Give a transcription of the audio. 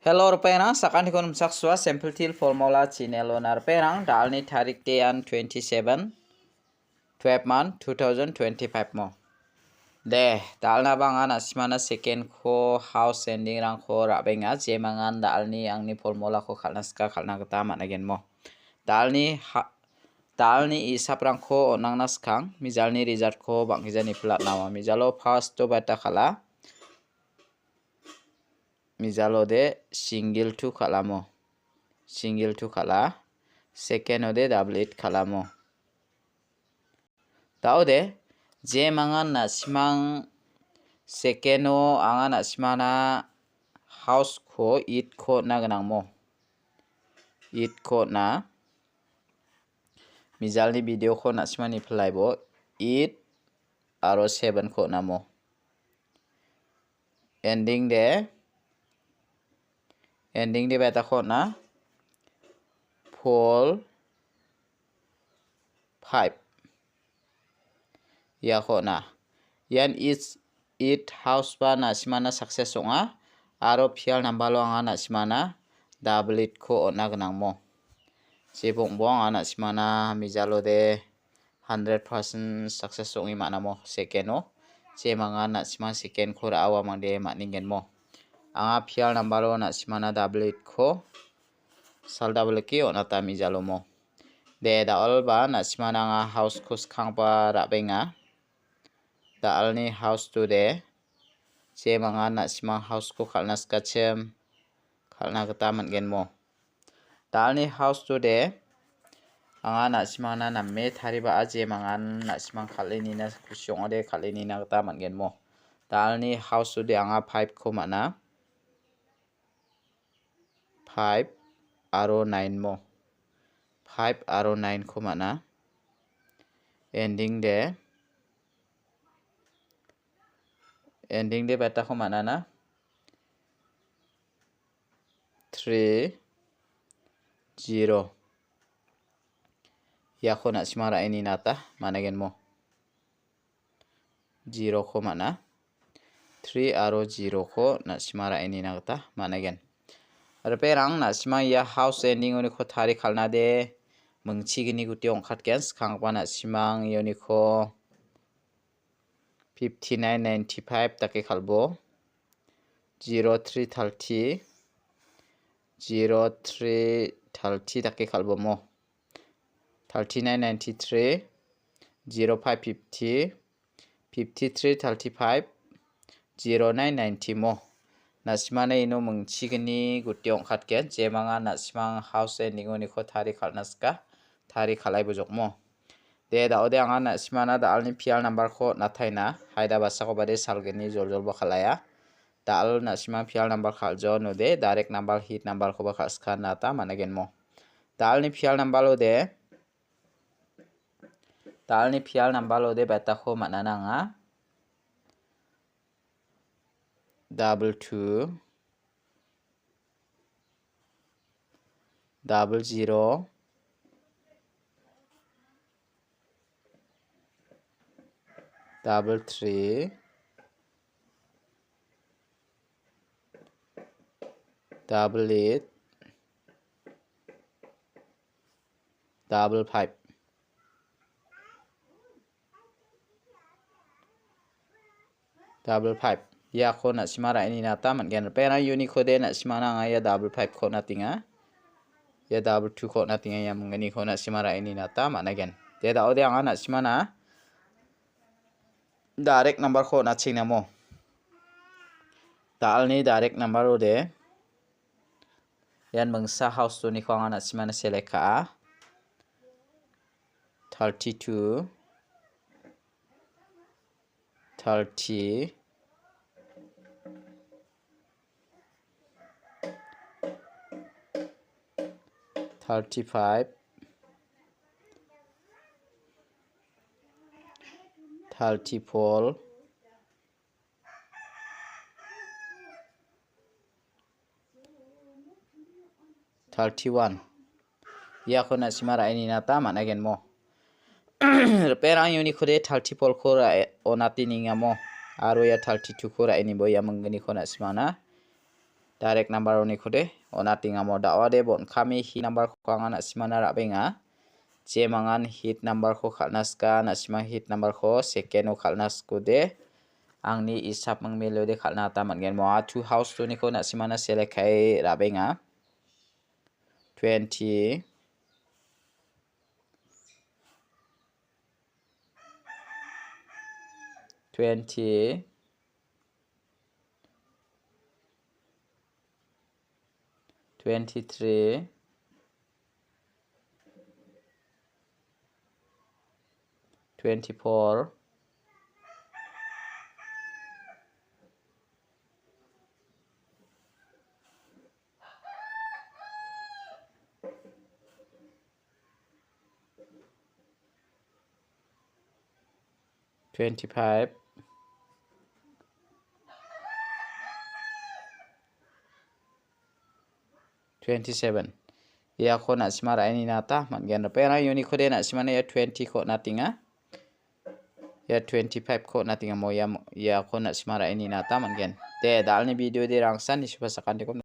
Hello ruperang sakan kon sakswa sample til formula chinelonar perang dalni tarik tean 27 12 month 2025 mo de dalna bangan asmana second ko house ending rang ko rabenga je mangan dalni angni formula ko khalnaska khalna gata managen mo dalni isap rang ko onangna skang mijalni result ko bangijani plat nawa mijalo first to bata khala Mijalo de single to kalamo single to kala second ode double it kalamo tao de je mangan na simang second o anga na simana house ko it ko na ganang mo it ko na mijalni video ko na simani plaibo it aro 7 ko na mo ending de beta ko na pole 5 ya ko na yan it house ba na simana success onga aro pial nambalo anga na simana double it ko na ganang mo sibong bong ana simana mijalo de 100% success ongi mana mo second o je manga na simang second ko awa mangde maningen mo anga pial nambalo na simana double it ko sal double ki ona ta mijalo mo de da alba na simana nga house ko skang pa rabenga da alni house to de je manga na simang house ko khalna skachem khalna gata mangen mo da alni house to de anga na simana na me thariba aje mangan na simang khalini na kusyong ode khalini na gata mangen mo da alni house to de anga 5 ko mana 5 aro 9 mo 5 aro 9 ko mana ending de beta ko mana na 3 0 ya ko na simara ini nata managen mo 0 ko mana 3 aro 0 ko na simara ini nata managen Reperang na simang ya house ending oni ko thari khalna de mungchi gini guti ongkhat gens khangpa na simang yoni ko 5995 take khalbo 0330 0330 take khalbo mo 3993 0550 5335 0990 mo nasimana ino mungchigni gutyong khatken jemanga nasimang house ending oni ko thari khalnaska thari khalai bujok mo de da ode anga nasimana da alni pial number ko nathaina haida basa ko bade salgeni joljol ba khalaya da al nasimang pial number khaljo no de direct number hit number ko ba khaska nata managen mo da alni pial number ode beta ko manana nga 22 00 33 88 55 55 ya ko na simara ini nata mangen pera uni ko de na simana nga ya 55 ko na tinga ya 22 ko na tinga ya mangani ko na simara ini nata managen de da ode anga na simana direct number ko na chingna mo dalni direct number ode yan mangsa house to ni ko anga na simana select ka 32 30 35 34 31 ya ko na simara ini nata managen mo perang yuni khode 34 ko onati ninga mo aro ya 32 ko ini bo ya mangani ko na simana direct number ni ko de ona tinga mo dawa de bon kami hit number ko anga nasimana rabenga je mangan hit number ko khalnaska nasima hit number ko second ko khalnas ko de angni isap mangmelo de khalna ta mangen mo two house to ni ko nasimana select kai rabenga 20 23 24 25 27 ya ko nasimara ini nata mangen pera yuni ko de nasimana ya 20 ko natinga ya 25 ko natinga mo ya ko nasimara ini nata mangen de dalni video de rangsan ni supasakan de